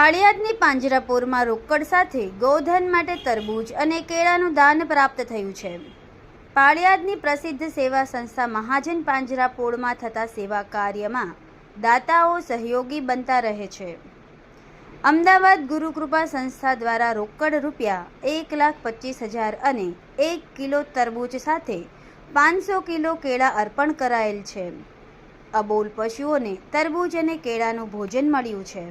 પાળિયાદની પાંજરાપોરમાં રોકડ સાથે ગોધન માટે તરબૂચ અને કેળાનું દાન પ્રાપ્ત થયું છે। પાળિયાદની પ્રસિદ્ધ સેવા સંસ્થા મહાજન પાંજરાપોળમાં થતા સેવા કાર્યમાં દાતાઓ સહયોગી બનતા રહે છે। અમદાવાદ ગુરુકૃપા સંસ્થા દ્વારા રોકડ રૂપિયા 1,25,000 અને 1 કિલો તરબૂચ સાથે 500 કિલો કેળા અર્પણ કરાયેલ છે। અબોલ પશુઓને તરબૂચ અને કેળાનું ભોજન મળ્યું છે।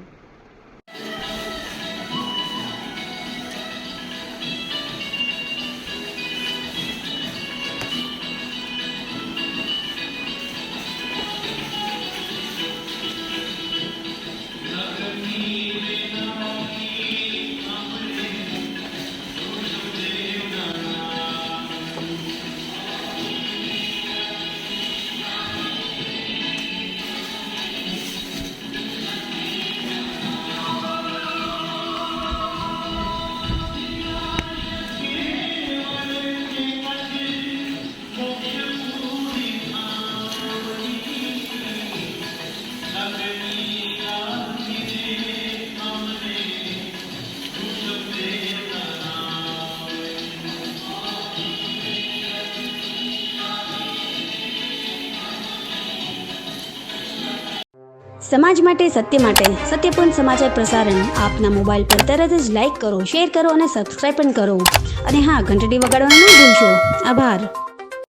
સમાજ માટે સત્ય માટે સત્યપૂર્ણ સમાચાર પ્રસારણ આપના મોબાઈલ પર તરત જ લાઈક કરો, શેર કરો અને સબસ્ક્રાઈબ પણ કરો અને હા, ઘંટડી વગાડવાનું ન ભૂલશો। આભાર।